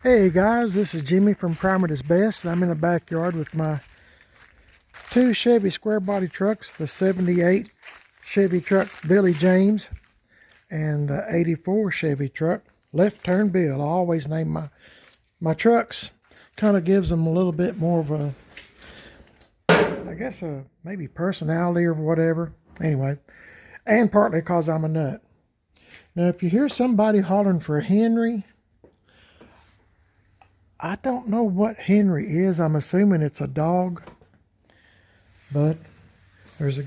Hey guys, this is Jimmy from Primer is Best. I'm in the backyard with my two Chevy square body trucks, the 78 Chevy truck Billy James and the 84 Chevy truck Left Turn Bill. I always name my trucks, kind of gives them a little bit more of a, I guess maybe personality or whatever. Anyway, and partly because I'm a nut. Now if you hear somebody hollering for a Henry, I don't know what Henry is. I'm assuming it's a dog. But there's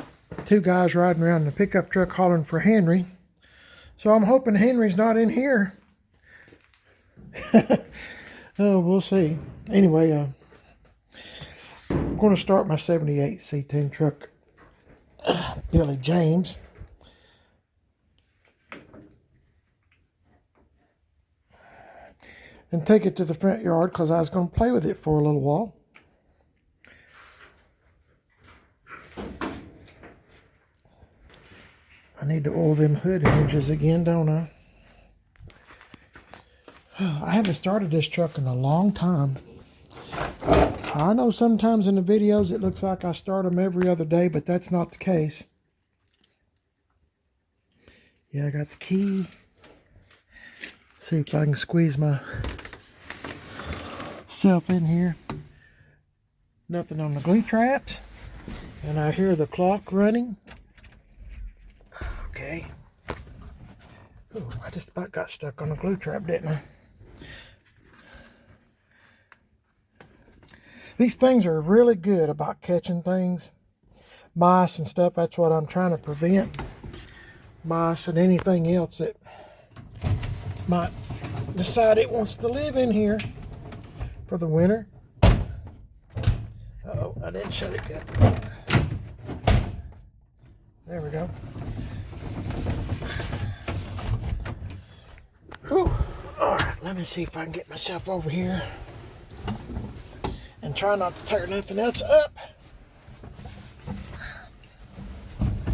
two guys riding around in a pickup truck hollering for Henry. So I'm hoping Henry's not in here. Oh, we'll see. Anyway, I'm going to start my 78 C10 truck, Billy James. And take it to the front yard because I was going to play with it for a little while. I need to oil them hood hinges again, don't I? I haven't started this truck in a long time. I know sometimes in the videos it looks like I start them every other day, but that's not the case. Yeah, I got the key. See if I can squeeze myself in here. Nothing on the glue traps. And I hear the clock running. Okay. Ooh, I just about got stuck on the glue trap, didn't I? These things are really good about catching things. Mice and stuff, that's what I'm trying to prevent. Mice and anything else that might decide it wants to live in here for the winter. Uh-oh, I didn't shut it good. There we go. Whew. Alright, let me see if I can get myself over here and try not to tear nothing else up.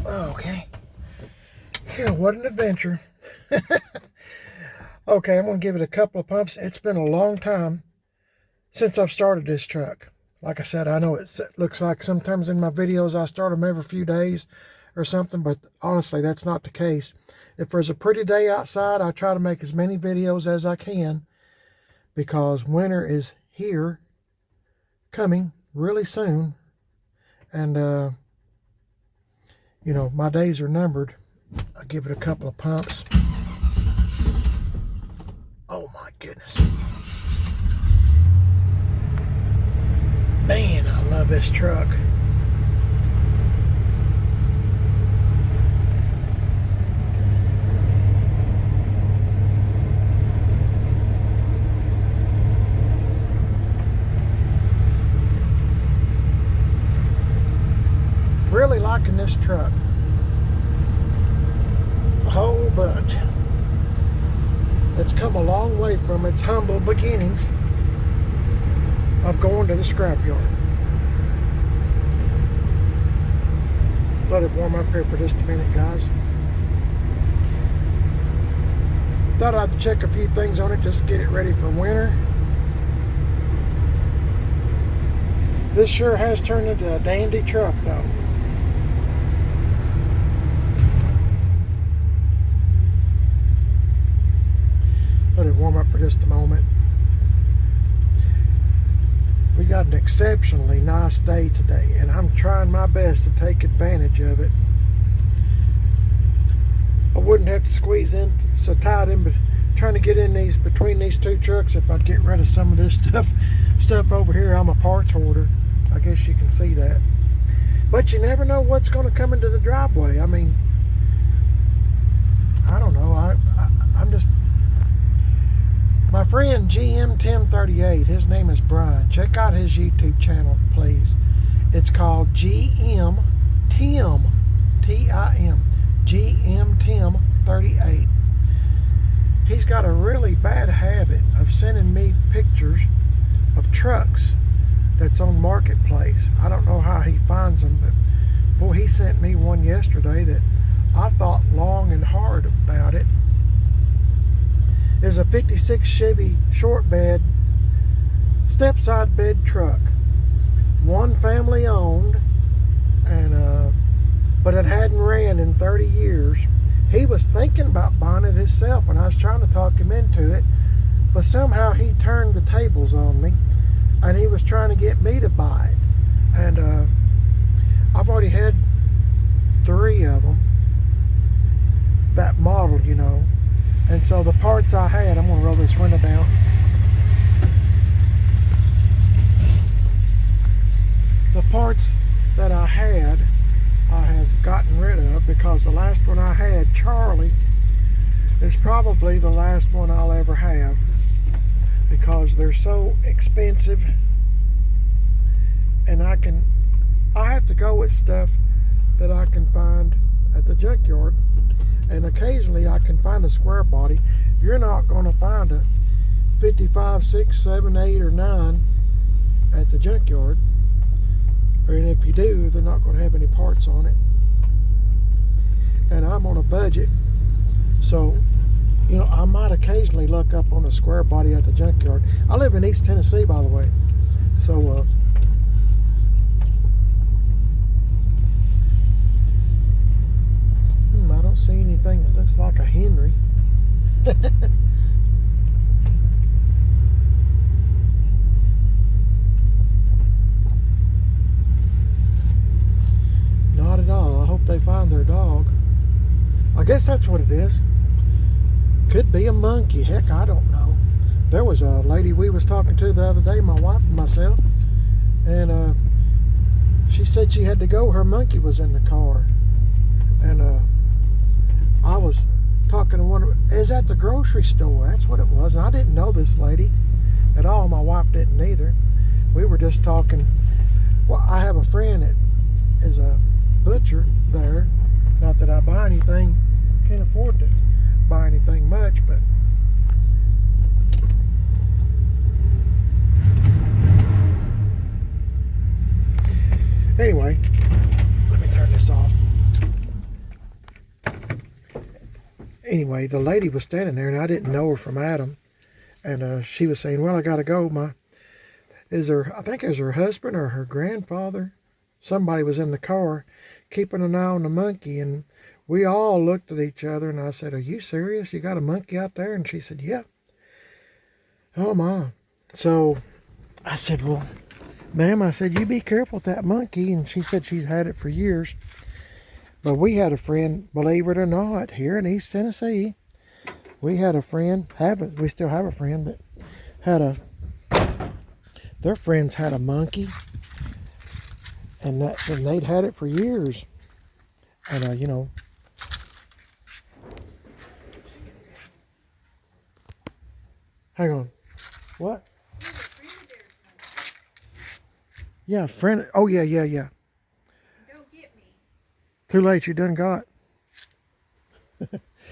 Okay. Yeah, what an adventure. Okay, I'm going to give it a couple of pumps. It's been a long time since I've started this truck. Like I said, I know it looks like sometimes in my videos I start them every few days or something, but honestly, that's not the case. If there's a pretty day outside, I try to make as many videos as I can because winter is here, coming really soon. And, you know, my days are numbered. I'll give it a couple of pumps. Oh my goodness. Man, I love this truck. Really liking this truck. A whole bunch. It's come a long way from its humble beginnings of going to the scrapyard. Let it warm up here for just a minute, guys. Thought I'd check a few things on it, just get it ready for winter. This sure has turned into a dandy truck, though. Let it warm up for just a moment. We got an exceptionally nice day today, and I'm trying my best to take advantage of it. I wouldn't have to squeeze in so tight in, but trying to get in these between these two trucks if I'd get rid of some of this stuff over here. I'm a parts hoarder. I guess you can see that. But you never know what's going to come into the driveway. I mean, I don't know. I'm just... My friend GM1038, his name is Brian. Check out his YouTube channel, please. It's called GM Tim, T-I-M, GM1038. He's got a really bad habit of sending me pictures of trucks that's on Marketplace. I don't know how he finds them, but boy, he sent me one yesterday that I thought long and hard about it. Is a 56 Chevy short bed step-side bed truck. One family owned, and but it hadn't ran in 30 years. He was thinking about buying it himself, and I was trying to talk him into it, but somehow he turned the tables on me, and he was trying to get me to buy it. And I've already had 3 of them, that model, you know. And so the parts I had, I'm going to roll this window down. The parts that I have gotten rid of, because the last one I had, Charlie, is probably the last one I'll ever have, because they're so expensive, and I have to go with stuff that I can find at the junkyard, and occasionally I can find a square body. You're not going to find a 55, 6, 7, 8, or 9 at the junkyard, and if you do, they're not going to have any parts on it. And I'm on a budget, so you know, I might occasionally look up on a square body at the junkyard. I live in East Tennessee, by the way, so I don't see anything that looks like a Henry. Not at all. I hope they find their dog. I guess that's what it is. Could be a monkey. Heck, I don't know. There was a lady we was talking to the other day, my wife and myself, and she said she had to go. Her monkey was in the car, and I was talking to one. Is at the grocery store? That's what it was. And I didn't know this lady at all. My wife didn't either. We were just talking. Well, I have a friend that is a butcher there. Not that I buy anything, can't afford to buy anything much, but anyway, let me turn this off. Anyway, the lady was standing there, and I didn't know her from Adam, and she was saying, well, I gotta go. I think it was her husband or her grandfather, somebody was in the car keeping an eye on the monkey, and we all looked at each other, and I said, are you serious? You got a monkey out there? And she said, yeah. Oh my. So I said, well, ma'am, I said, you be careful with that monkey. And she said she's had it for years. But we had a friend, believe it or not, here in East Tennessee, we had a friend, we still have a friend that had their friends had a monkey, and they'd had it for years. And you know, hang on, what? Yeah, friend. Oh yeah. Don't get me. Too late. You done got.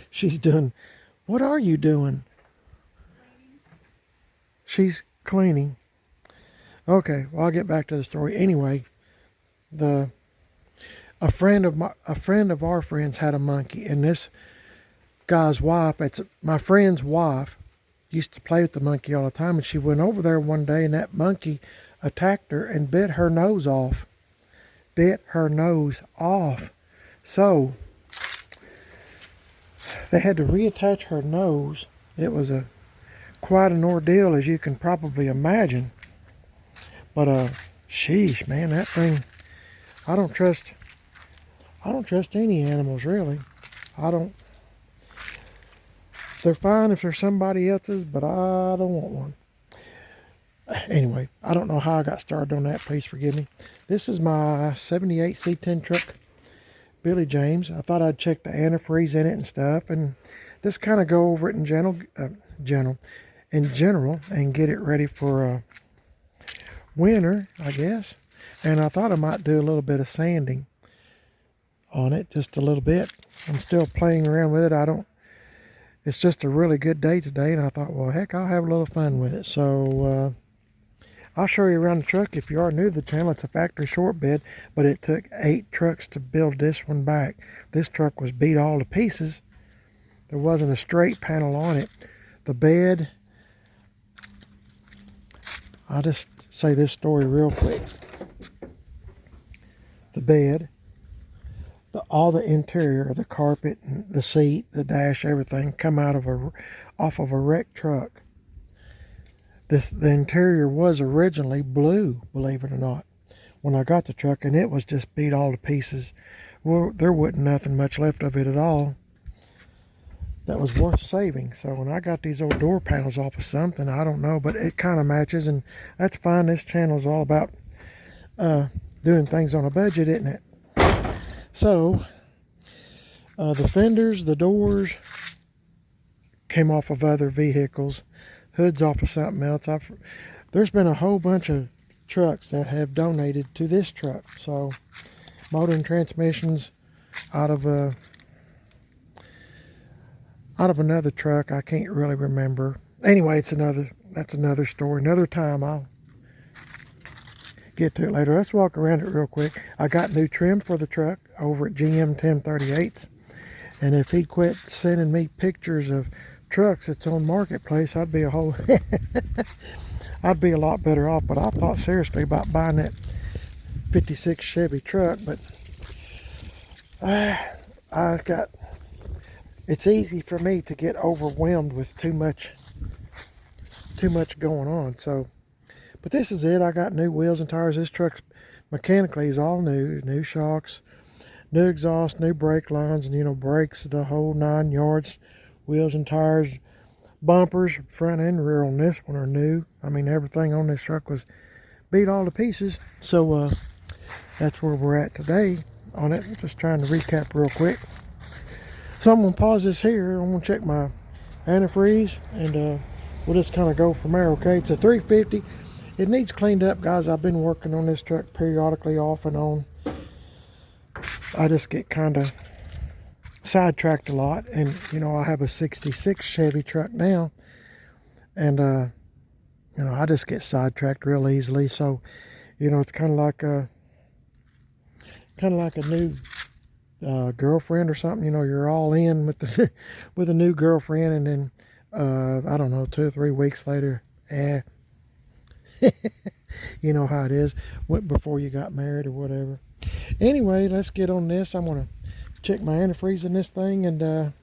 She's done. What are you doing? Cleaning. She's cleaning. Okay. Well, I'll get back to the story. Anyway, a friend of our friends had a monkey, and this guy's wife, my friend's wife, used to play with the monkey all the time, and she went over there one day, and that monkey attacked her and bit her nose off. So they had to reattach her nose. It was quite an ordeal, as you can probably imagine. But sheesh, man, that thing, I don't trust any animals, really. They're fine if they're somebody else's, but I don't want one. Anyway, I don't know how I got started on that. Please forgive me. This is my 78 C10 truck, Billy James. I thought I'd check the antifreeze in it and stuff, and just kind of go over it in general, and get it ready for winter, I guess. And I thought I might do a little bit of sanding on it, just a little bit. I'm still playing around with it. It's just a really good day today, and I thought, well, heck, I'll have a little fun with it. So I'll show you around the truck. If you are new to the channel, it's a factory short bed, but it took 8 trucks to build this one back. This truck was beat all to pieces. There wasn't a straight panel on it. The bed, I'll just say this story real quick. The bed, all the interior, the carpet, and the seat, the dash, everything come out of off of a wrecked truck. The interior was originally blue, believe it or not, when I got the truck, and it was just beat all to pieces. Well, there wasn't nothing much left of it at all that was worth saving. So when I got these old door panels off of something, I don't know, but it kind of matches, and that's fine. This channel is all about doing things on a budget, isn't it? So the fenders, the doors came off of other vehicles, hoods off of something else. There's been a whole bunch of trucks that have donated to this truck. So motor and transmissions out of another truck. I can't really remember. Anyway, that's another story. Another time I'll get to it later. Let's walk around it real quick. I got new trim for the truck over at GM 1038s. And if he'd quit sending me pictures of trucks that's on Marketplace, I'd be a lot better off. But I thought seriously about buying that 56 Chevy truck, but it's easy for me to get overwhelmed with too much going on. So, but this is it. I got new wheels and tires. This truck's mechanically is all new shocks, new exhaust, new brake lines, and brakes, the whole 9 yards. Wheels and tires, bumpers, front and rear on this one are new. I mean, everything on this truck was beat all to pieces. So that's where we're at today on it. Just trying to recap real quick. So I'm going to pause this here. I'm going to check my antifreeze, and we'll just kind of go from there, okay? It's a 350. It needs cleaned up, guys. I've been working on this truck periodically off and on. I just get kind of sidetracked a lot, and I have a 66 Chevy truck now, and I just get sidetracked real easily. So it's kind of like a new girlfriend or something. You're all in with the with a new girlfriend, and then I don't know, 2 or 3 weeks later, you know how it is before you got married or whatever. Anyway, let's get on this. I'm gonna check my antifreeze in this thing, and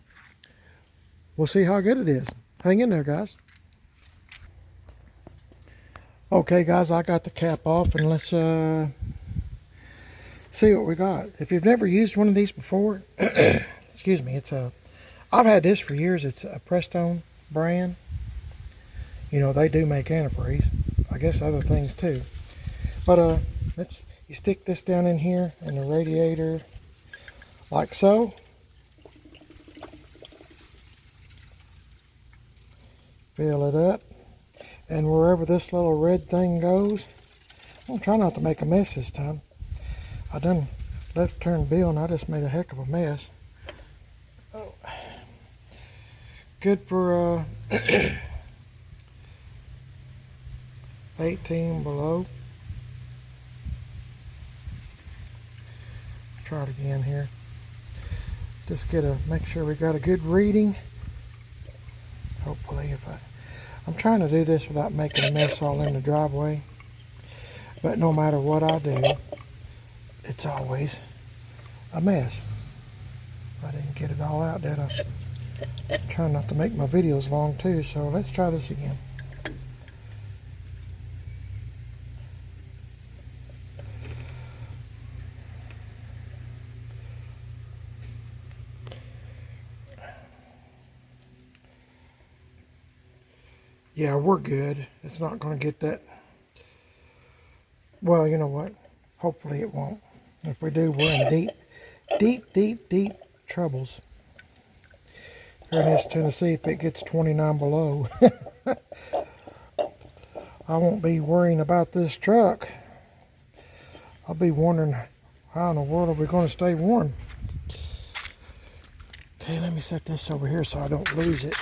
we'll see how good it is. Hang in there, guys. Okay, guys, I got the cap off, and let's see what we got. If you've never used one of these before, excuse me, I've had this for years. It's a Prestone brand. They do make antifreeze. I guess other things too. But you stick this down in here in the radiator, like so. Fill it up, and wherever this little red thing goes, I'm gonna try not to make a mess this time. I done left turn Bill, and I just made a heck of a mess. Oh. Good for 18 below. Try it again here. Just make sure we got a good reading. Hopefully, I'm trying to do this without making a mess all in the driveway. But no matter what I do, it's always a mess. I didn't get it all out, did I? I'm trying not to make my videos long too, so let's try this again. Yeah, we're good. It's not going to get that. Well, you know what? Hopefully it won't. If we do, we're in deep troubles. Here in East Tennessee, if it gets 29 below, I won't be worrying about this truck. I'll be wondering how in the world are we going to stay warm. Okay, let me set this over here so I don't lose it.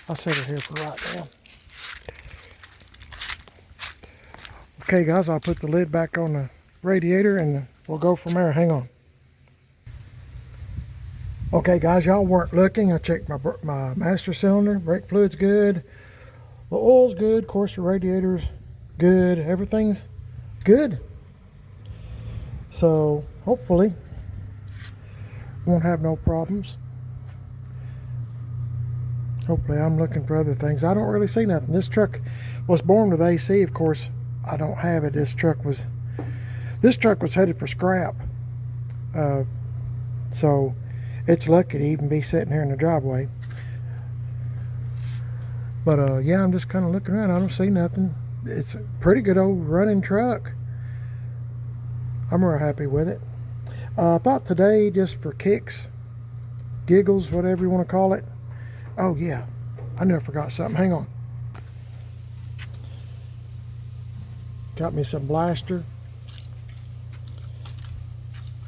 I'll set it here for right now. Okay, guys, I'll put the lid back on the radiator, and we'll go from there. Hang on. Okay, guys, y'all weren't looking. I checked my master cylinder. Brake fluid's good. The oil's good. Of course, the radiator's good. Everything's good. So hopefully won't have no problems. Hopefully, I'm looking for other things. I don't really see nothing. This truck was born with AC. Of course, I don't have it. This truck was headed for scrap. So it's lucky to even be sitting here in the driveway. But yeah, I'm just kind of looking around. I don't see nothing. It's a pretty good old running truck. I'm real happy with it. I thought today, just for kicks, giggles, whatever you want to call it. Oh yeah, I knew I forgot something. Hang on. Got me some blaster.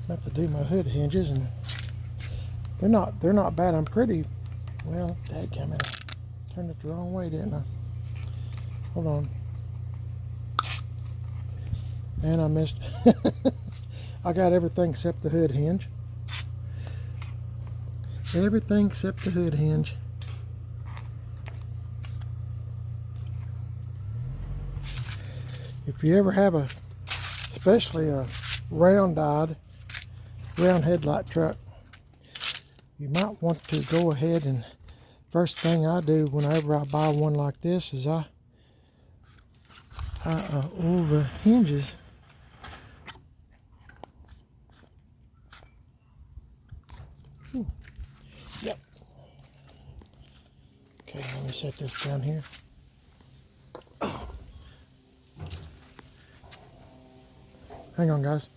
About to do my hood hinges, and they're not bad. I'm pretty well. Dadgummit, I turned it the wrong way, didn't I? Hold on. And I missed. I got everything except the hood hinge. Everything except the hood hinge. If you ever have especially a round headlight truck, you might want to go ahead and first thing I do whenever I buy one like this is I oil the hinges. Yep. Okay, let me set this down here. Hang on, guys.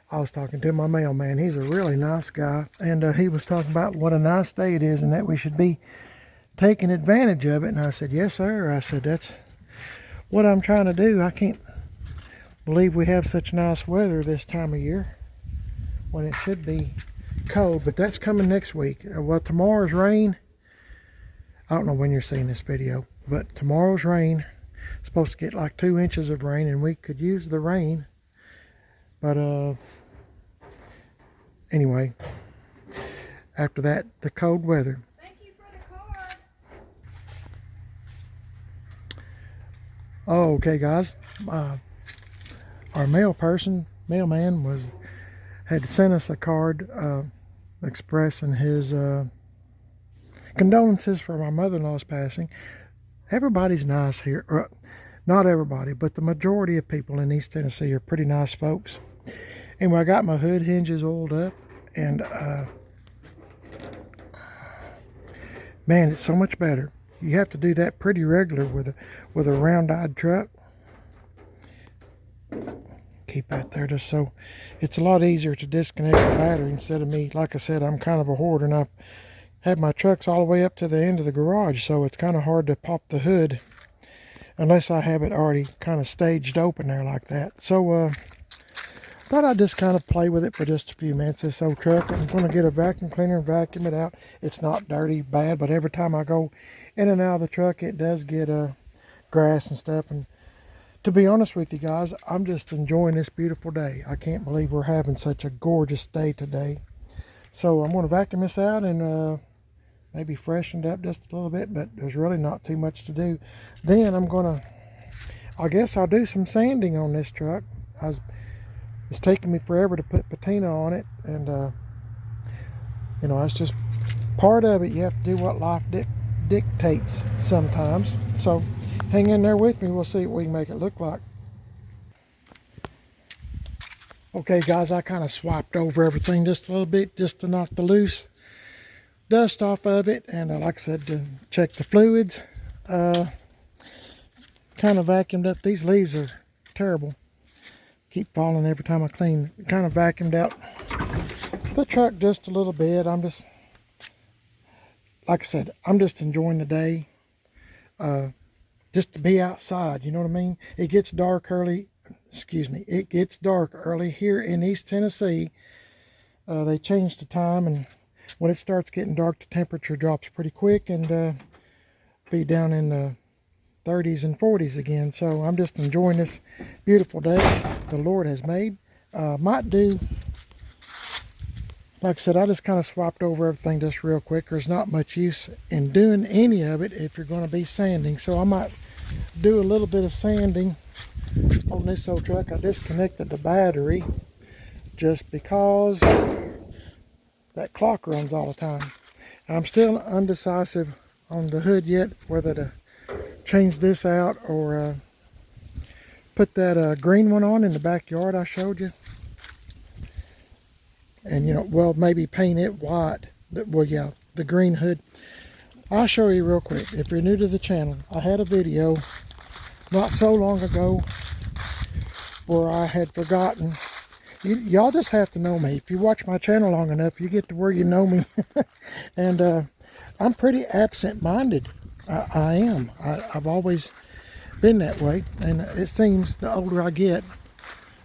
I was talking to my mailman. He's a really nice guy, and he was talking about what a nice day it is and that we should be taking advantage of it. And I said, yes, sir. I said, that's what I'm trying to do. I can't believe we have such nice weather this time of year when it should be cold, but that's coming next week. Well, tomorrow's rain. I don't know when you're seeing this video, but tomorrow's rain. Supposed to get like 2 inches of rain, and we could use the rain. But anyway, after that, the cold weather. Thank you for the card. Oh, okay, guys. Our mailman had sent us a card expressing his condolences for my mother-in-law's passing. Everybody's nice here. Not everybody, but the majority of people in East Tennessee are pretty nice folks. Anyway, I got my hood hinges oiled up, and man, it's so much better. You have to do that pretty regular with a round-eyed truck. Keep that there just so it's a lot easier to disconnect the battery instead of me. Like I said, I'm kind of a hoarder, and I've had my trucks all the way up to the end of the garage, so it's kind of hard to pop the hood unless I have it already kind of staged open there like that. So thought I'd just kind of play with it for just a few minutes. This old truck, I'm going to get a vacuum cleaner and vacuum it out. It's not dirty bad, but every time I go in and out of the truck, it does get grass and stuff. And to be honest with you guys, I'm just enjoying this beautiful day. I can't believe we're having such a gorgeous day today. So I'm going to vacuum this out and maybe freshen it up just a little bit, but there's really not too much to do. Then I guess I'll do some sanding on this truck. It's taking me forever to put patina on it, and you know, that's just part of it. You have to do what life dictates sometimes. So hang in there with me. We'll see what we can make it look like. Okay, guys, I kind of swiped over everything just a little bit just to knock the loose dust off of it, and like I said, to check the fluids. Kind of vacuumed up. These leaves are terrible, keep falling every time I clean. Kind of vacuumed out the truck just a little bit. I'm just, like I said, I'm just enjoying the day, just to be outside, you know what I mean? It gets dark early, it gets dark early here in East Tennessee. They changed the time, and when it starts getting dark, the temperature drops pretty quick, and be down in the 30s and 40s again. So I'm just enjoying this beautiful day the Lord has made. Might do like I said, I just kind of swapped over everything just real quick. There's not much use in doing any of it if you're going to be sanding. So I might do a little bit of sanding on this old truck. I disconnected the battery just because that clock runs all the time. I'm still undecisive on the hood yet, whether to change this out or put that green one on in the backyard I showed you. And, you know, well, maybe paint it white. Well, yeah, the green hood. I'll show you real quick. If you're new to the channel, I had a video not so long ago where I had forgotten. Y'all just have to know me. If you watch my channel long enough, you get to where you know me. And I'm pretty absent-minded. I am. I've always been that way. And it seems the older I get,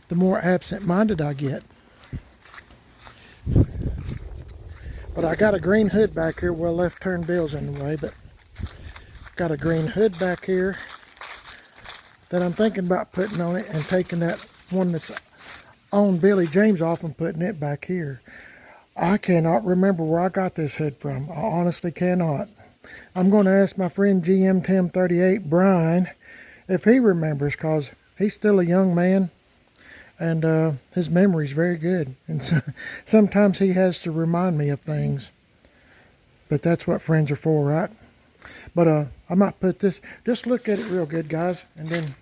the more absent-minded I get. But I got a green hood back here. Well, left turn Bill's in the way, but got a green hood back here that I'm thinking about putting on it and taking that one that's on Billy James off and putting it back here. I cannot remember where I got this hood from. I honestly cannot. I'm going to ask my friend GM 1038 Brian if he remembers, because he's still a young man. And his memory's very good. And so, sometimes he has to remind me of things. But that's what friends are for, right? But I might put this, just look at it real good, guys. And then,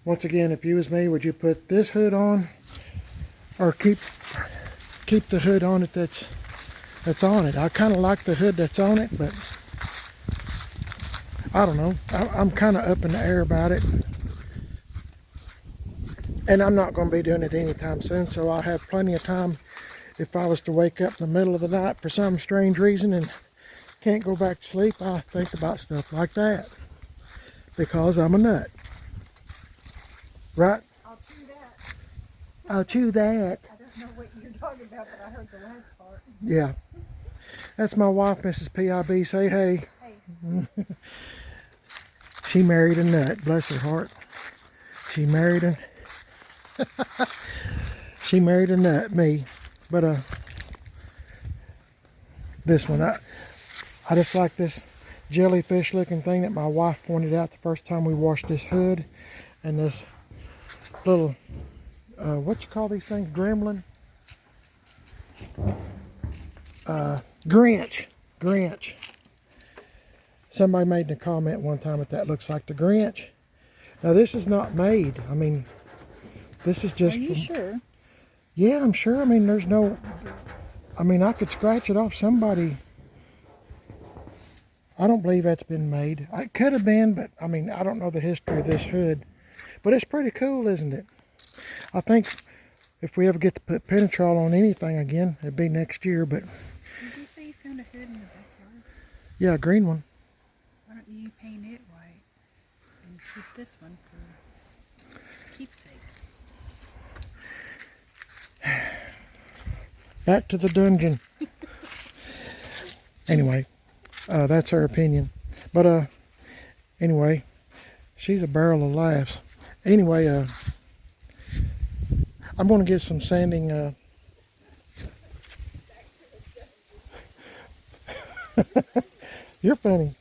once again, if you was me, would you put this hood on? Or keep the hood on it that's on it? I kind of like the hood that's on it, but I don't know. I'm kind of up in the air about it. And I'm not going to be doing it anytime soon, so I'll have plenty of time if I was to wake up in the middle of the night for some strange reason and can't go back to sleep. I think about stuff like that because I'm a nut. Right? I'll chew that. I'll chew that. I don't know what you're talking about, but I heard the last part. Yeah. That's my wife, Mrs. PIB. Say hey. Hey. She married a nut. Bless her heart. She married a... She married a nut, me. But this one, I just like this jellyfish looking thing that my wife pointed out the first time we washed this hood. And this little, what you call these things? Gremlin? Grinch. Somebody made a comment one time that looks like the Grinch. Now this is not made. I mean, this is just... Are you sure? Yeah, I'm sure. I mean, there's no... I mean, I could scratch it off somebody. I don't believe that's been made. It could have been, but I mean, I don't know the history of this hood. But it's pretty cool, isn't it? I think if we ever get to put penetrol on anything again, it'd be next year, but... Did you say you found a hood in the backyard? Yeah, a green one. Why don't you paint it white and keep this one for keepsake? Back to the dungeon. Anyway, that's her opinion. But anyway, she's a barrel of laughs. Anyway, I'm going to get some sanding. You're funny.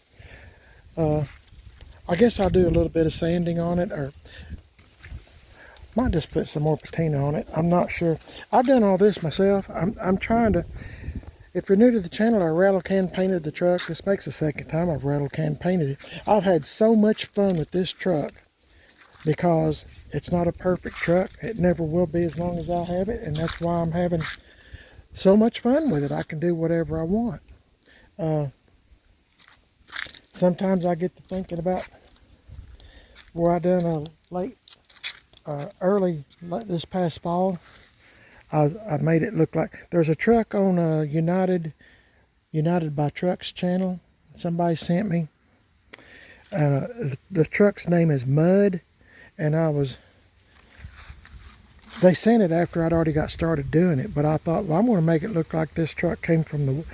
I guess I'll do a little bit of sanding on it, or might just put some more patina on it. I'm not sure. I've done all this myself. I'm trying to... If you're new to the channel, I rattle can painted the truck. This makes the second time I've rattle can painted it. I've had so much fun with this truck because it's not a perfect truck. It never will be as long as I have it, and that's why I'm having so much fun with it. I can do whatever I want. Sometimes I get to thinking about where I done early this past fall. I made it look like there's a truck on United by Trucks channel. Somebody sent me. The truck's name is Mud, and they sent it after I'd already got started doing it. But I thought, well, I'm going to make it look like this truck came from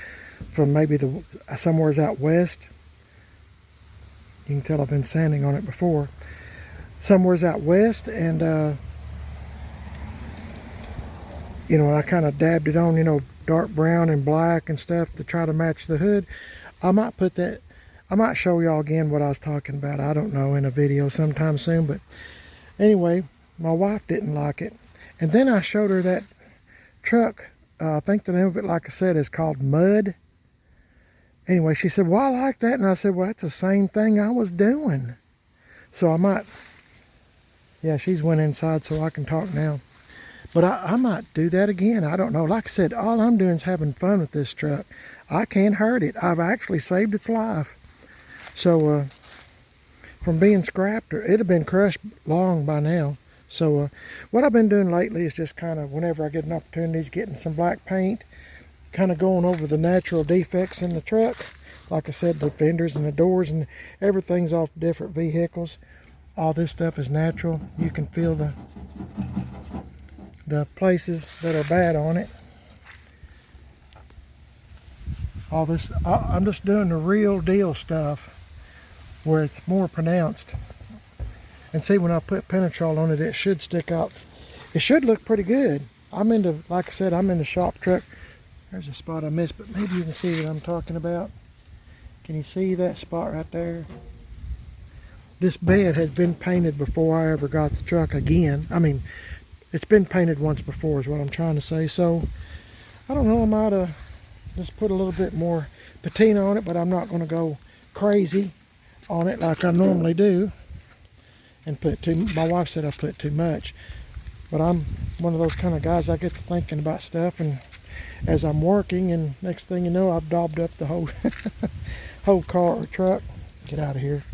maybe somewhere's out west. You can tell I've been sanding on it before. Somewhere's out west, and you know, I kind of dabbed it on, you know, dark brown and black and stuff to try to match the hood. I might put that, I might show y'all again what I was talking about. I don't know, in a video sometime soon. But anyway, my wife didn't like it. And then I showed her that truck. I think the name of it, like I said, is called Mud. Anyway, she said, well, I like that. And I said, well, that's the same thing I was doing. So I might, yeah, she's went inside so I can talk now. But I might do that again. I don't know. Like I said, all I'm doing is having fun with this truck. I can't hurt it. I've actually saved its life. So from being scrapped, or it'd have been crushed long by now. So what I've been doing lately is just kind of, whenever I get an opportunity, is getting some black paint, kind of going over the natural defects in the truck. Like I said, the fenders and the doors and everything's off different vehicles. All this stuff is natural. You can feel the places that are bad on it. All this, I'm just doing the real deal stuff where it's more pronounced. And see, when I put Penetrol on it, it should stick out. It should look pretty good. I'm into, like I said, I'm in the shop truck. There's a spot I missed, but maybe you can see what I'm talking about. Can you see that spot right there? This bed has been painted before I ever got the truck again. I mean, it's been painted once before is what I'm trying to say. So, I don't know, I might just put a little bit more patina on it, but I'm not going to go crazy on it like I normally do. And put too, my wife said I put too much. But I'm one of those kind of guys, I get to thinking about stuff, and as I'm working, and next thing you know, I've daubed up the whole whole car or truck. Get out of here.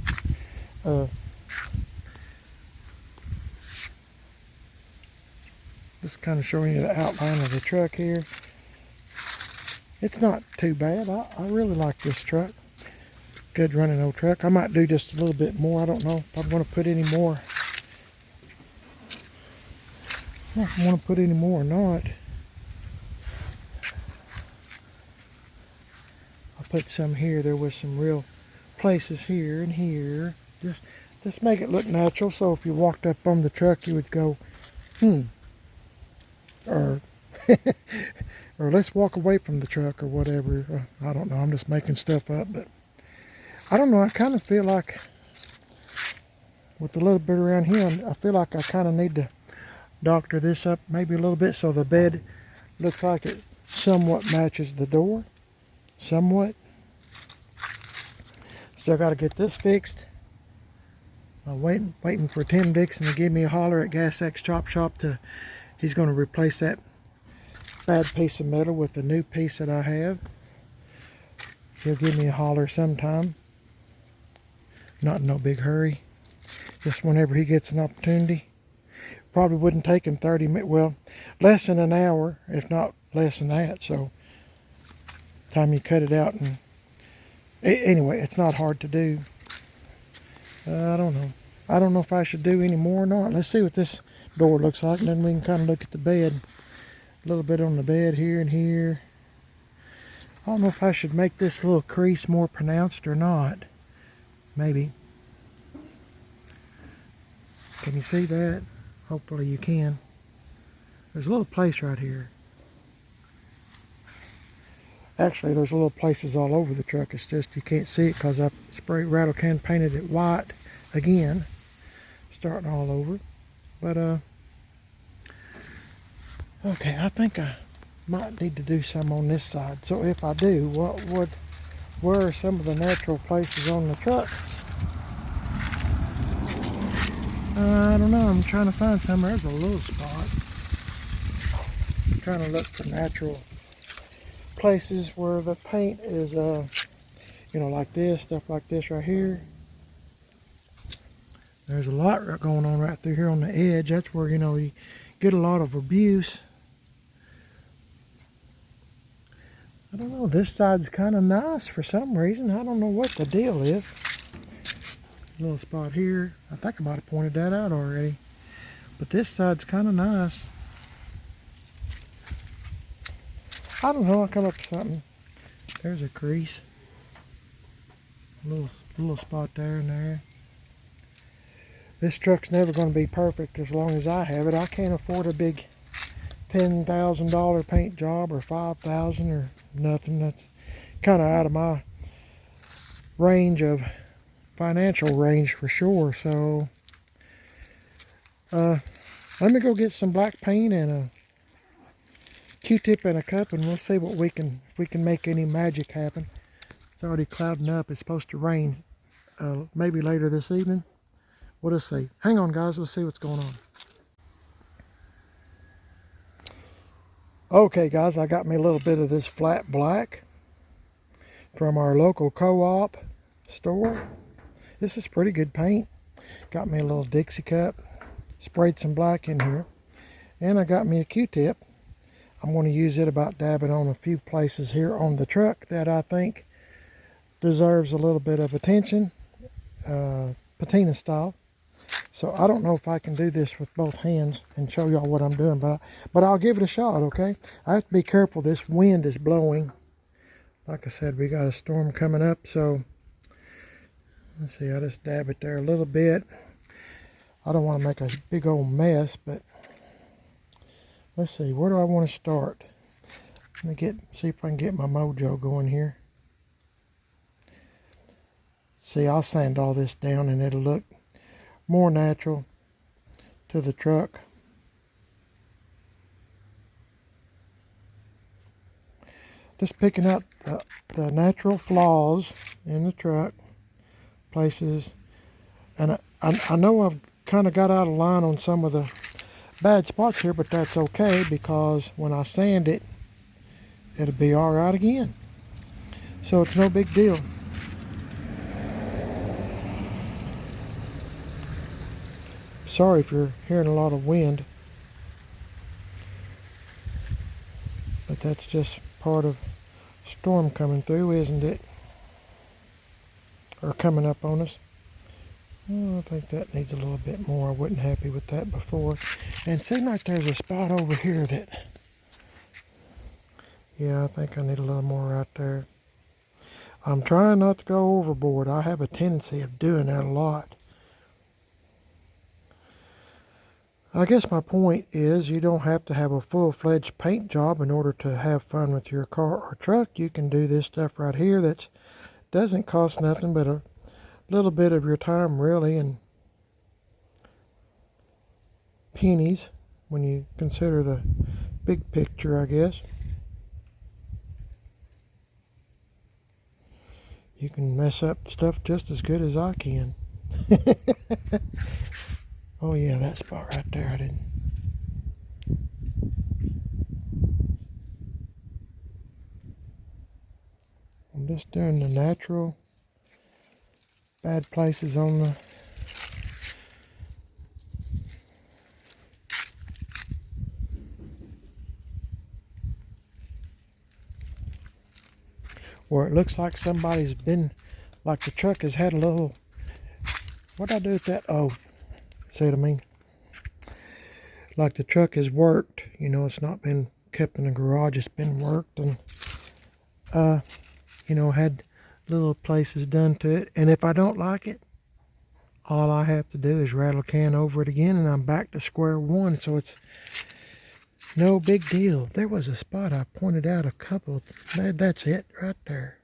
Just kind of showing you the outline of the truck here. It's not too bad. I really like this truck. Good running old truck. I might do just a little bit more. I don't know if I'm going to put any more. I don't know if I want to put any more or not. I'll put some here. There was some real places here and here. Just make it look natural. So if you walked up on the truck, you would go, or or let's walk away from the truck or whatever. I don't know. I'm just making stuff up, but I don't know. I kind of feel like with a little bit around here, I feel like I kind of need to doctor this up maybe a little bit so the bed looks like it somewhat matches the door. Somewhat. Still got to get this fixed. I'm waiting for Tim Dixon to give me a holler at Gas X Chop Shop he's going to replace that bad piece of metal with the new piece that I have. He'll give me a holler sometime. Not in no big hurry. Just whenever he gets an opportunity. Probably wouldn't take him 30 minutes. Well, less than an hour, if not less than that. So, time you cut it out and anyway, it's not hard to do. I don't know. I don't know if I should do any more or not. Let's see what this door looks like, and then we can kind of look at the bed. A little bit on the bed here and here. I don't know if I should make this little crease more pronounced or not. Maybe. Can you see that? Hopefully you can. There's a little place right here. Actually, there's little places all over the truck. It's just you can't see it because I sprayed rattle can painted it white again. Starting all over. But, okay, I think I might need to do some on this side. So if I do, where are some of the natural places on the truck? I don't know. I'm trying to find some. There's a little spot. I'm trying to look for natural places where the paint is, you know, like this, stuff like this right here. There's a lot going on right through here on the edge. That's where, you know, you get a lot of abuse. I don't know. This side's kind of nice for some reason. I don't know what the deal is. Little spot here. I think I might have pointed that out already. But this side's kind of nice. I don't know. I'll come up with something. There's a crease. Little spot there and there. This truck's never going to be perfect as long as I have it. I can't afford a big $10,000 paint job or $5,000 or nothing. That's kind of out of my range of financial range for sure. So let me go get some black paint and a Q-tip and a cup, and we'll see what if we can make any magic happen. It's already clouding up. It's supposed to rain maybe later this evening. We'll just see. Hang on, guys. We'll see what's going on. Okay, guys, I got me a little bit of this flat black from our local co-op store. This is pretty good paint. Got me a little Dixie cup. Sprayed some black in here. And I got me a Q-tip. I'm going to use it about dabbing on a few places here on the truck that I think deserves a little bit of attention, patina style. So I don't know if I can do this with both hands and show y'all what I'm doing, but I'll give it a shot, okay? I have to be careful. This wind is blowing. Like I said, we got a storm coming up, so let's see, I just dab it there a little bit. I don't want to make a big old mess, but let's see, where do I want to start? Let me see if I can get my mojo going here. See, I'll sand all this down and it'll look more natural to the truck. Just picking up the natural flaws in the truck, places, and I know I've kind of got out of line on some of the bad spots here, but that's okay because when I sand it, it'll be all right again. So it's no big deal. Sorry if you're hearing a lot of wind, but that's just part of storm coming through, isn't it? Or coming up on us. Oh, I think that needs a little bit more. I wasn't happy with that before. And seems like there's a spot over here that, yeah, I think I need a little more right there. I'm trying not to go overboard. I have a tendency of doing that a lot. I guess my point is you don't have to have a full-fledged paint job in order to have fun with your car or truck. You can do this stuff right here that doesn't cost nothing but a little bit of your time, really, and pennies when you consider the big picture, I guess. You can mess up stuff just as good as I can. Oh yeah, that spot right there, I didn't. I'm just doing the natural bad places on the where it looks like somebody's been, like the truck has had a little, what'd I do with that? Oh, see what I mean? Like the truck has worked, you know, it's not been kept in the garage, it's been worked and, you know, had little places done to it. And if I don't like it, all I have to do is rattle a can over it again and I'm back to square one. So it's no big deal. There was a spot I pointed out a couple, that's it right there.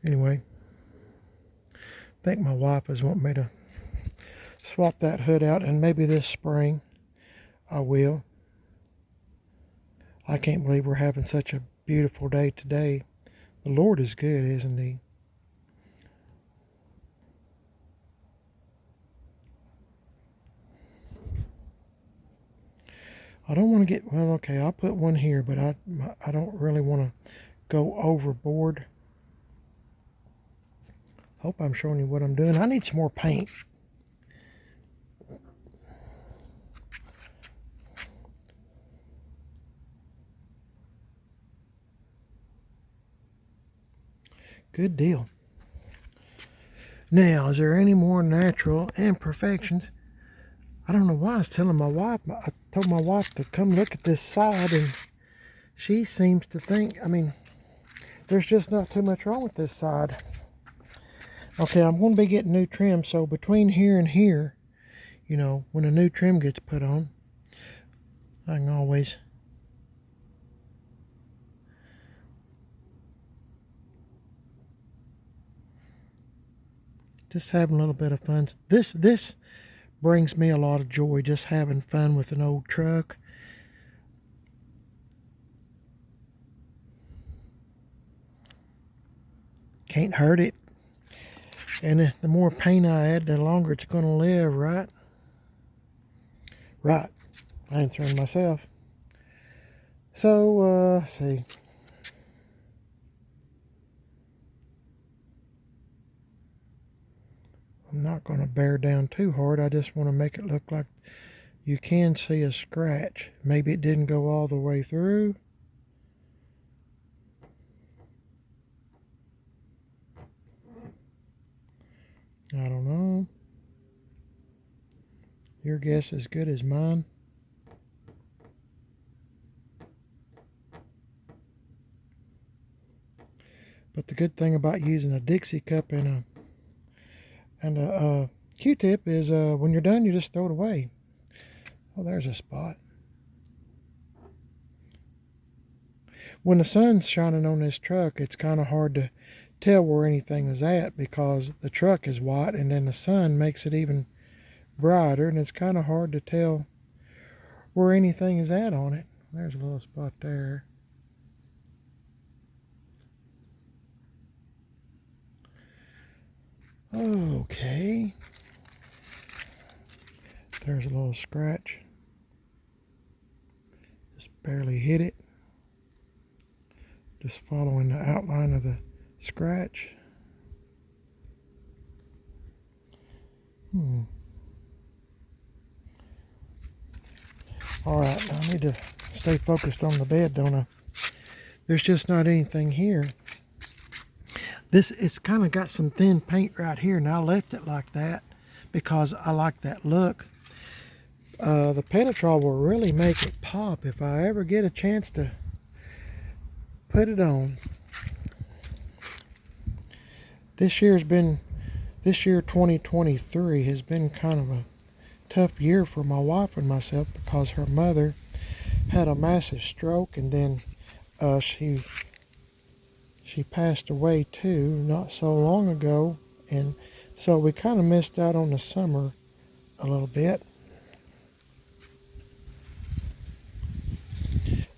Anyway, I think my wife is wanting me to swap that hood out, and maybe this spring I will. I can't believe we're having such a beautiful day today. The Lord is good, isn't He? I don't want to get, well, okay, I'll put one here, but I don't really want to go overboard. Hope I'm showing you what I'm doing. I need some more paint. Good deal. Now, is there any more natural imperfections? I don't know why I was telling my wife. I told my wife to come look at this side, and she seems to think, I mean, there's just not too much wrong with this side. Okay, I'm going to be getting new trim, so between here and here, you know, when a new trim gets put on, I can always just having a little bit of fun. This brings me a lot of joy, just having fun with an old truck. Can't hurt it. And the more paint I add, the longer it's going to live, right? Right. Answering myself. So, let's see. I'm not going to bear down too hard. I just want to make it look like you can see a scratch. Maybe it didn't go all the way through. I don't know. Your guess is as good as mine. But the good thing about using a Dixie cup and a Q-tip is when you're done, you just throw it away. Oh, there's a spot. When the sun's shining on this truck, it's kind of hard to tell where anything is at because the truck is white and then the sun makes it even brighter, and it's kind of hard to tell where anything is at on it. There's a little spot there. Okay. There's a little scratch. Just barely hit it. Just following the outline of the scratch. Alright, I need to stay focused on the bed, don't I? There's just not anything here. It's kind of got some thin paint right here, and I left it like that because I like that look. The Penetrol will really make it pop if I ever get a chance to put it on. This year 2023 has been kind of a tough year for my wife and myself because her mother had a massive stroke, and then she passed away too not so long ago, and so we kind of missed out on the summer a little bit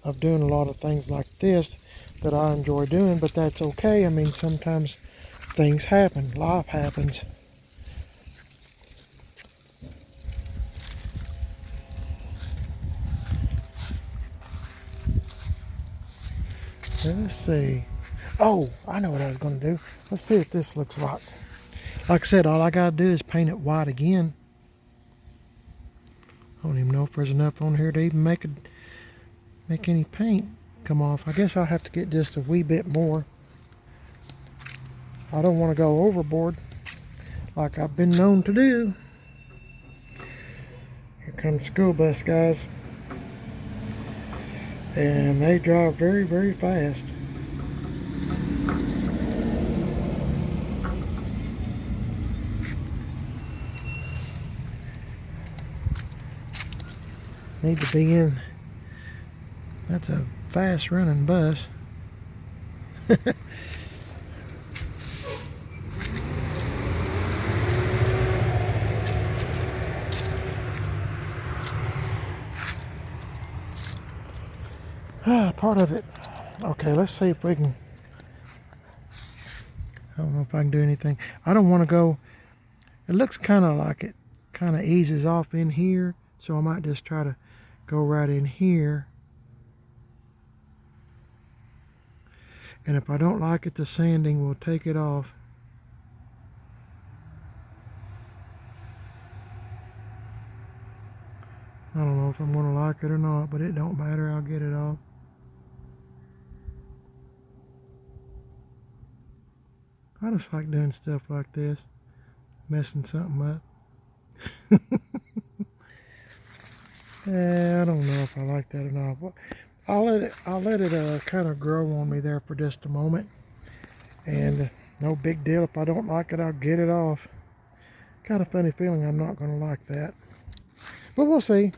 of doing a lot of things like this that I enjoy doing, but that's okay. I mean, sometimes things happen, life happens. Let's see. Oh, I know what I was going to do. Let's see what this looks like. Like I said, all I got to do is paint it white again. I don't even know if there's enough on here to even make any paint come off. I guess I'll have to get just a wee bit more. I don't want to go overboard like I've been known to do. Here comes the school bus, guys. And they drive very, very fast. Need to be in. That's a fast running bus. Part of it. Okay, let's see if we can. I don't know if I can do anything. I don't want to go. It looks kind of like it kind of eases off in here, so I might just try to go right in here. And if I don't like it, the sanding will take it off. I don't know if I'm going to like it or not, but it don't matter. I'll get it off. I just like doing stuff like this, messing something up. I don't know if I like that or not. But I'll let it kind of grow on me there for just a moment, and No big deal. If I don't like it, I'll get it off. Got a funny feeling I'm not going to like that. But we'll see.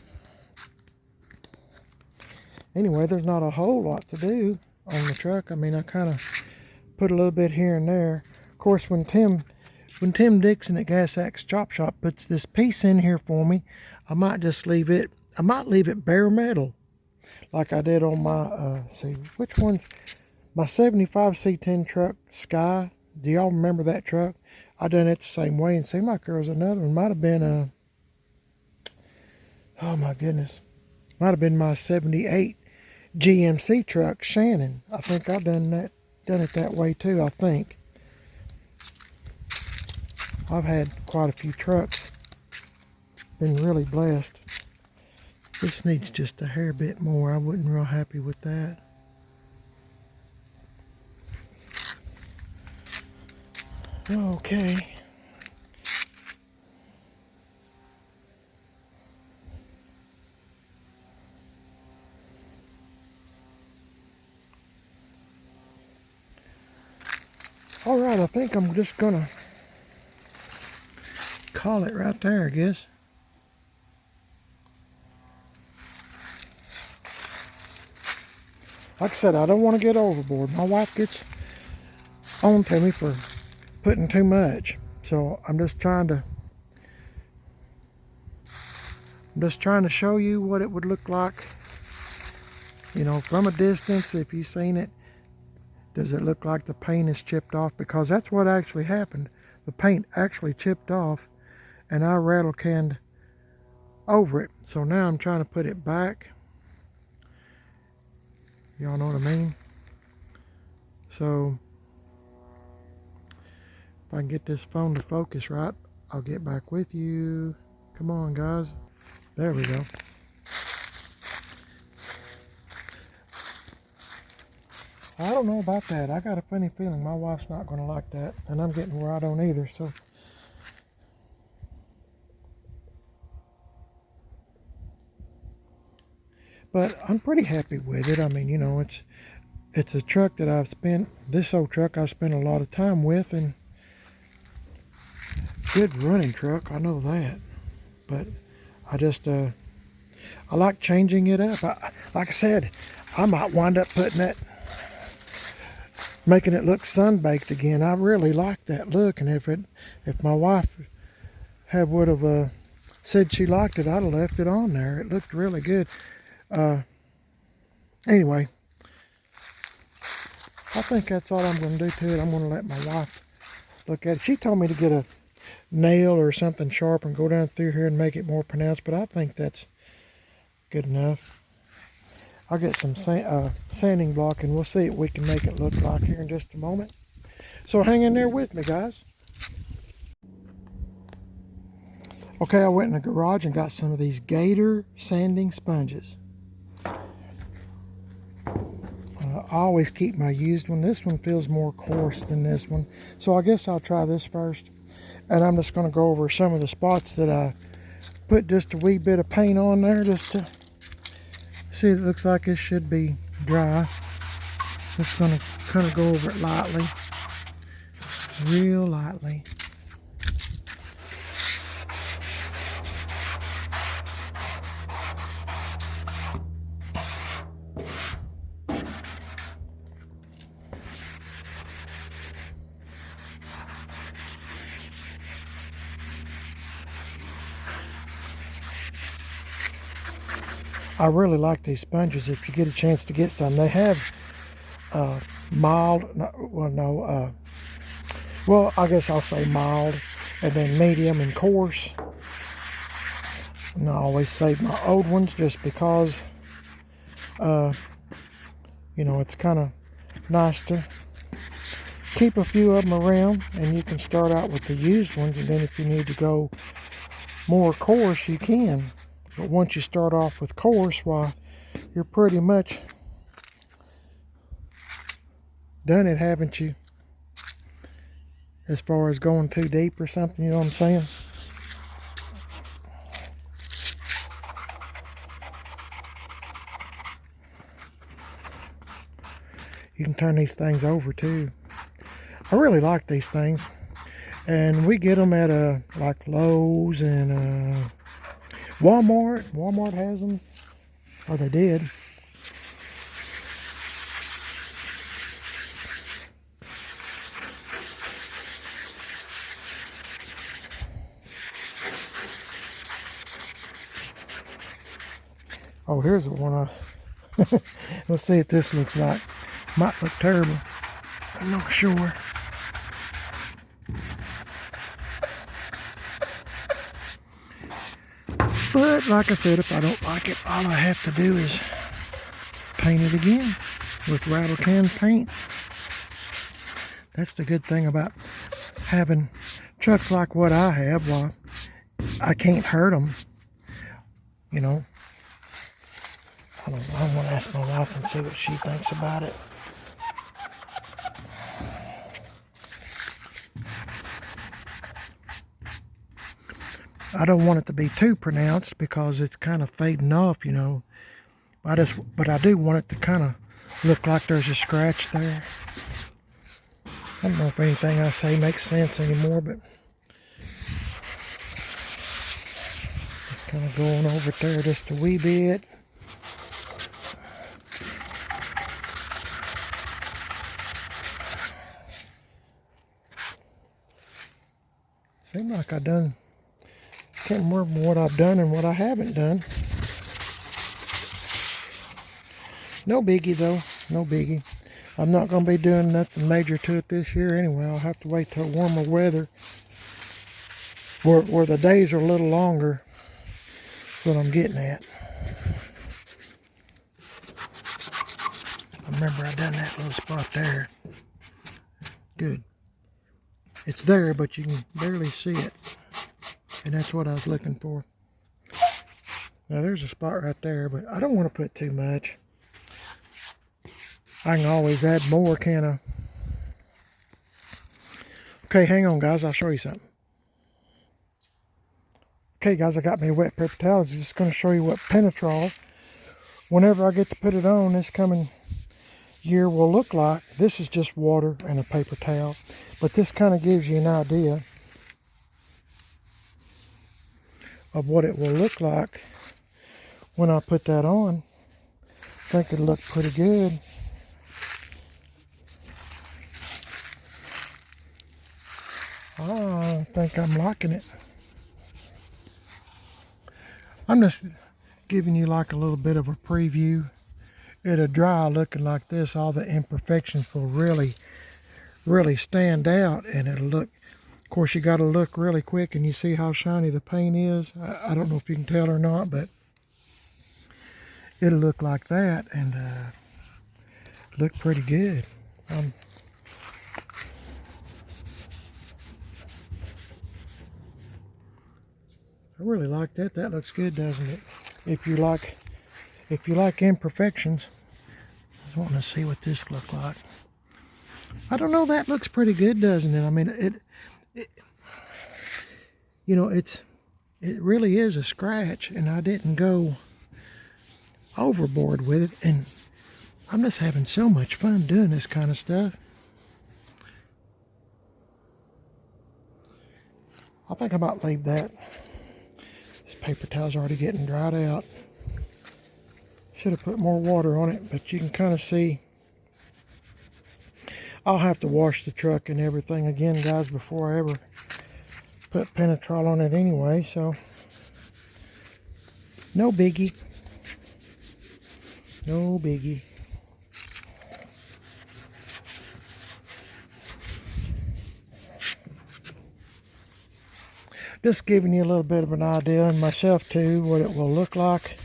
Anyway, there's not a whole lot to do on the truck. I mean, I kind of put a little bit here and there. Of course, when Tim Dixon at Gas Axe Chop Shop puts this piece in here for me, I might just leave it. I might leave it bare metal, like I did on my, see, which one's, my 75 C10 truck, Sky. Do y'all remember that truck? I done it the same way, and seemed like there was another one. Might have been a, oh my goodness, might have been my 78 GMC truck, Shannon. I think I've done it that way too, I think. I've had quite a few trucks. Been really blessed. This needs just a hair bit more. I wasn't real happy with that. Okay. All right, I think I'm just gonna call it right there, I guess. Like I said, I don't want to get overboard. My wife gets on to me for putting too much. So I'm just trying to show you what it would look like. You know, from a distance, if you've seen it, does it look like the paint is chipped off? Because that's what actually happened. The paint actually chipped off, and I rattle canned over it. So now I'm trying to put it back. Y'all know what I mean? So if I can get this phone to focus right, I'll get back with you. Come on, guys. There we go. I don't know about that. I got a funny feeling my wife's not going to like that, and I'm getting where I don't either. So but I'm pretty happy with it. I mean, you know, it's a truck that I've spent, this old truck I've spent a lot of time with, and good running truck, I know that. But I just, I like changing it up. Like I said, I might wind up putting that, making it look sun-baked again. I really like that look, and if my wife would have said she liked it, I'd have left it on there. It looked really good. Anyway, I think that's all I'm going to do to it. I'm going to let my wife look at it. She told me to get a nail or something sharp and go down through here and make it more pronounced, but I think that's good enough. I'll get some sanding block, and we'll see what we can make it look like here in just a moment. So hang in there with me, guys. Okay, I went in the garage and got some of these Gator sanding sponges. I always keep my used one. This one feels more coarse than this one, so I guess I'll try this first. And I'm just going to go over some of the spots that I put just a wee bit of paint on there, just to see. It looks like it should be dry. Just going to kind of go over it lightly, real lightly. I really like these sponges. If you get a chance to get some, they have mild, well, I guess I'll say mild, and then medium and coarse. And I always save my old ones just because, you know, it's kind of nice to keep a few of them around, and you can start out with the used ones, and then if you need to go more coarse, you can. But once you start off with coarse, why, you're pretty much done it, haven't you? As far as going too deep or something, you know what I'm saying? You can turn these things over too. I really like these things. And we get them at like Lowe's and Walmart. Walmart has them, or they did. Oh, here's the one. Let's see what this looks like. Might look terrible. I'm not sure. But like I said, if I don't like it, all I have to do is paint it again with rattle can paint. That's the good thing about having trucks like what I have. Well, I can't hurt them, you know. I don't know. I'm going to ask my wife and see what she thinks about it. I don't want it to be too pronounced because it's kind of fading off, you know. But I do want it to kind of look like there's a scratch there. I don't know if anything I say makes sense anymore, but just kind of going over it there just a wee bit. Seems like can't remember what I've done and what I haven't done. No biggie though, no biggie. I'm not going to be doing nothing major to it this year anyway. I'll have to wait till warmer weather where the days are a little longer. That's what I'm getting at. I remember I done that little spot there. Good. It's there, but you can barely see it. And that's what I was looking for. Now there's a spot right there, but I don't want to put too much. I can always add more, can I? Okay, hang on guys, I'll show you something. Okay guys, I got me a wet paper towel. I'm just going to show you what Penetrol, whenever I get to put it on this coming year, will look like. This is just water and a paper towel, but this kind of gives you an idea of what it will look like when I put that on. I think it'll look pretty good. I think I'm liking it. I'm just giving you like a little bit of a preview. It'll dry looking like this. All the imperfections will really stand out, and it'll look, of course you got to look really quick, and you see how shiny the paint is. I don't know if you can tell or not, but it'll look like that and look pretty good. I really like that. That looks good, doesn't it? If you like imperfections. I was wanting to see what this looked like. I don't know, that looks pretty good, doesn't it? I mean, it you know, it really is a scratch, and I didn't go overboard with it, and I'm just having so much fun doing this kind of stuff. I think I might leave that. This paper towel's already getting dried out. Should have put more water on it, but you can kind of see. I'll have to wash the truck and everything again, guys, before I ever put Penetrol on it anyway, so no biggie. No biggie. Just giving you a little bit of an idea, and myself too, what it will look like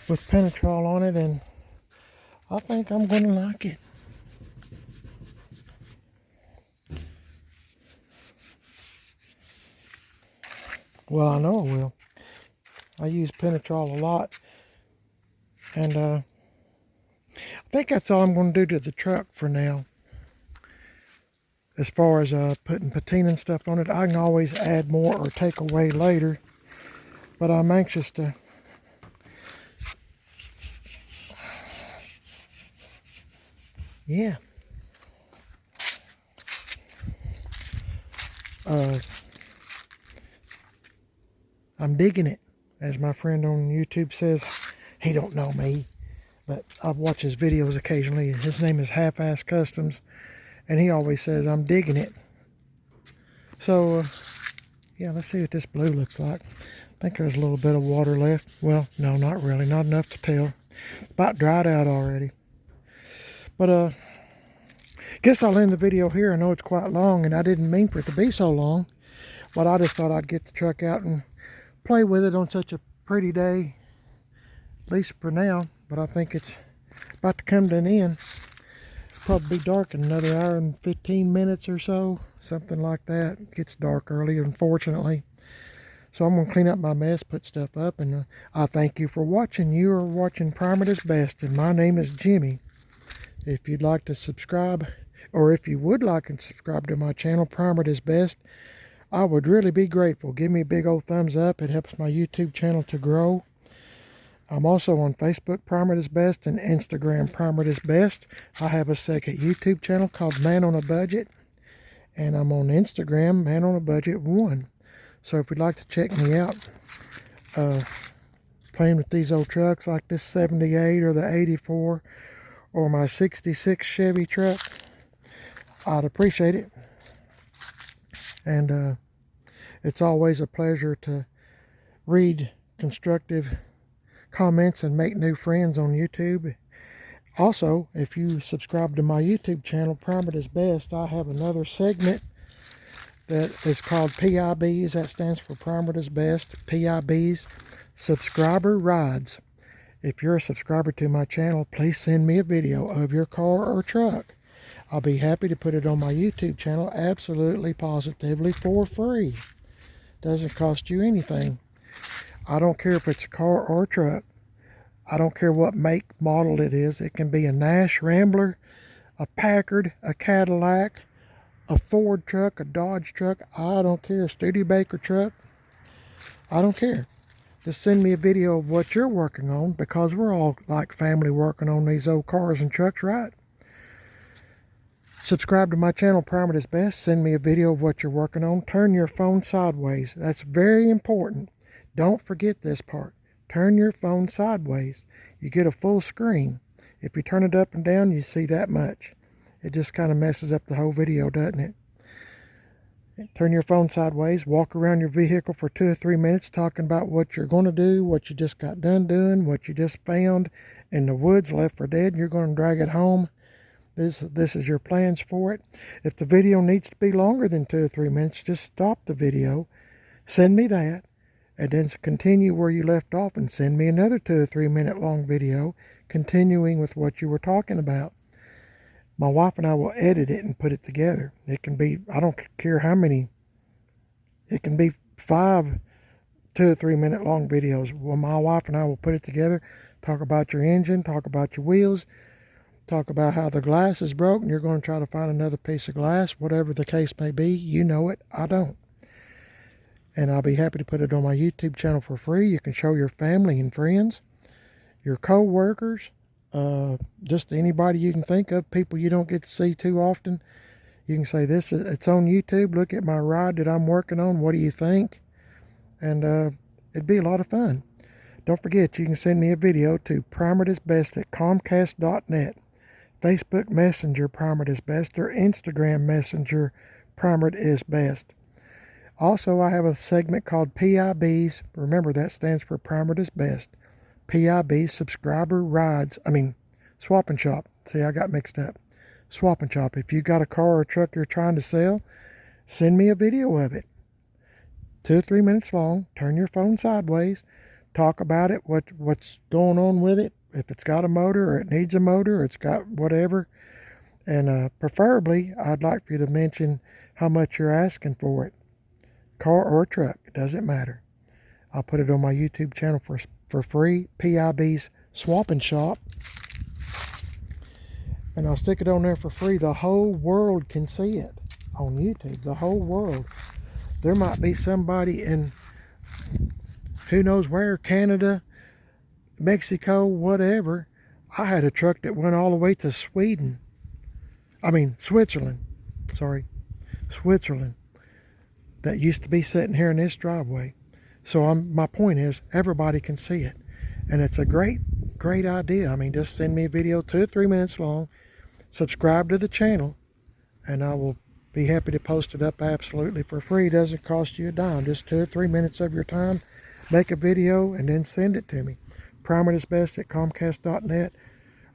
with Penetrol on it, and I think I'm going to like it. Well, I know I will. I use Penetrol a lot, and I think that's all I'm going to do to the truck for now. As far as putting patina and stuff on it, I can always add more or take away later, but I'm anxious to I'm digging it. As my friend on YouTube says, he don't know me, but I watch his videos occasionally. His name is Half-Ass Customs, and he always says I'm digging it. So, yeah, let's see what this blue looks like. I think there's a little bit of water left. Well, no, not really. Not enough to tell. About dried out already. But, guess I'll end the video here. I know it's quite long, and I didn't mean for it to be so long. But I just thought I'd get the truck out and play with it on such a pretty day. At least for now. But I think it's about to come to an end. Probably be dark in another hour and 15 minutes or so. Something like that. It gets dark early, unfortunately. So I'm going to clean up my mess, put stuff up, and I thank you for watching. You are watching Primer at its Best, and my name is Jimmy. If you'd like to subscribe, or if you would like to subscribe to my channel, Primer at its Best, I would really be grateful. Give me a big old thumbs up. It helps my YouTube channel to grow. I'm also on Facebook, Primer at its Best, and Instagram, Primer at its Best. I have a second YouTube channel called Man on a Budget, and I'm on Instagram, Man on a Budget 1. So if you'd like to check me out, playing with these old trucks like this 78 or the 84 or my 66 Chevy truck, I'd appreciate it. And it's always a pleasure to read constructive comments and make new friends on YouTube. Also, if you subscribe to my YouTube channel, Primer at its Best, I have another segment that is called PIBs. That stands for Primer at its Best. PIBs, Subscriber Rides. If you're a subscriber to my channel, please send me a video of your car or truck. I'll be happy to put it on my YouTube channel absolutely, positively for free. Doesn't cost you anything. I don't care if it's a car or a truck. I don't care what make, model it is. It can be a Nash Rambler, a Packard, a Cadillac, a Ford truck, a Dodge truck. I don't care. Studebaker truck. I don't care. Just send me a video of what you're working on, because we're all like family working on these old cars and trucks, right? Subscribe to my channel, Primer at its Best. Send me a video of what you're working on. Turn your phone sideways. That's very important. Don't forget this part. Turn your phone sideways. You get a full screen. If you turn it up and down, you see that much. It just kind of messes up the whole video, doesn't it? Turn your phone sideways. Walk around your vehicle for 2 or 3 minutes talking about what you're going to do, what you just got done doing, what you just found in the woods left for dead, and you're going to drag it home. This is your plans for it. If the video needs to be longer than 2 or 3 minutes, just stop the video. Send me that. And then continue where you left off and send me another 2 or 3 minute long video continuing with what you were talking about. My wife and I will edit it and put it together. It can be, I don't care how many, it can be 5 2 or 3 minute long videos. Well, my wife and I will put it together, talk about your engine, talk about your wheels, talk about how the glass is broken. You're going to try to find another piece of glass, whatever the case may be. You know it, I don't. And I'll be happy to put it on my YouTube channel for free. You can show your family and friends, your co-workers, just anybody you can think of, people you don't get to see too often. You can say, it's on YouTube. Look at my ride that I'm working on. What do you think? And it'd be a lot of fun. Don't forget, you can send me a video to primeratitsbest@comcast.net, Facebook Messenger Primer at its Best, or Instagram Messenger Primer at its Best. Also, I have a segment called PIBs. Remember, that stands for Primer at its Best. PIB, Subscriber Rides. Swap and Shop. See, I got mixed up. Swap and Shop. If you got a car or a truck you're trying to sell, send me a video of it. 2 or 3 minutes long. Turn your phone sideways. Talk about it, what's going on with it. If it's got a motor, or it needs a motor, or it's got whatever. And preferably, I'd like for you to mention how much you're asking for it. Car or truck, it doesn't matter. I'll put it on my YouTube channel for free, PIB's Swap and Shop. And I'll stick it on there for free. The whole world can see it on YouTube, the whole world. There might be somebody in who knows where, Canada, Mexico, whatever. I had a truck that went all the way to Switzerland. Sorry, Switzerland. that used to be sitting here in this driveway. So my point is, everybody can see it. And it's a great idea. I mean, just send me a video 2 or 3 minutes long, subscribe to the channel, and I will be happy to post it up absolutely for free. It doesn't cost you a dime, just 2 or 3 minutes of your time. Make a video and then send it to me. PrimerIsBest@Comcast.net,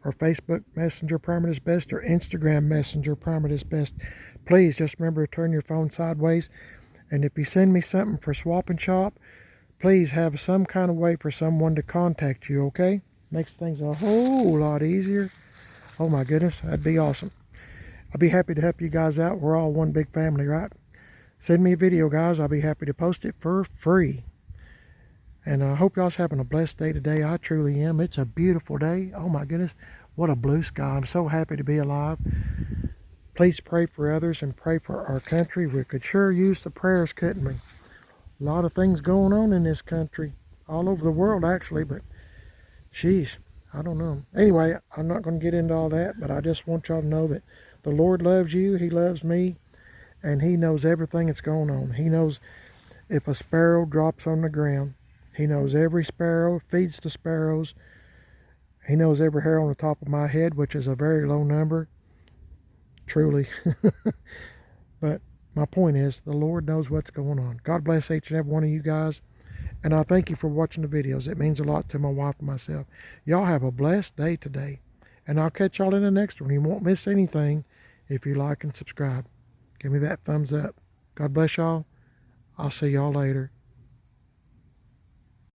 or Facebook Messenger PrimerIsBest, or Instagram Messenger PrimerIsBest. Please just remember to turn your phone sideways. And if you send me something for swap and shop, please have some kind of way for someone to contact you, okay? Makes things a whole lot easier. Oh my goodness, that'd be awesome. I'll be happy to help you guys out. We're all one big family, right? Send me a video, guys. I'll be happy to post it for free. And I hope y'all's having a blessed day today. I truly am. It's a beautiful day. Oh my goodness, what a blue sky. I'm so happy to be alive. Please pray for others and pray for our country. We could sure use the prayers, couldn't we? A lot of things going on in this country, all over the world actually, but sheesh, I don't know. Anyway, I'm not going to get into all that, but I just want y'all to know that the Lord loves you, He loves me, and He knows everything that's going on. He knows if a sparrow drops on the ground. He knows every sparrow, feeds the sparrows. He knows every hair on the top of my head, which is a very low number, truly. But my point is, the Lord knows what's going on. God bless each and every one of you guys. And I thank you for watching the videos. It means a lot to my wife and myself. Y'all have a blessed day today. And I'll catch y'all in the next one. You won't miss anything if you like and subscribe. Give me that thumbs up. God bless y'all. I'll see y'all later.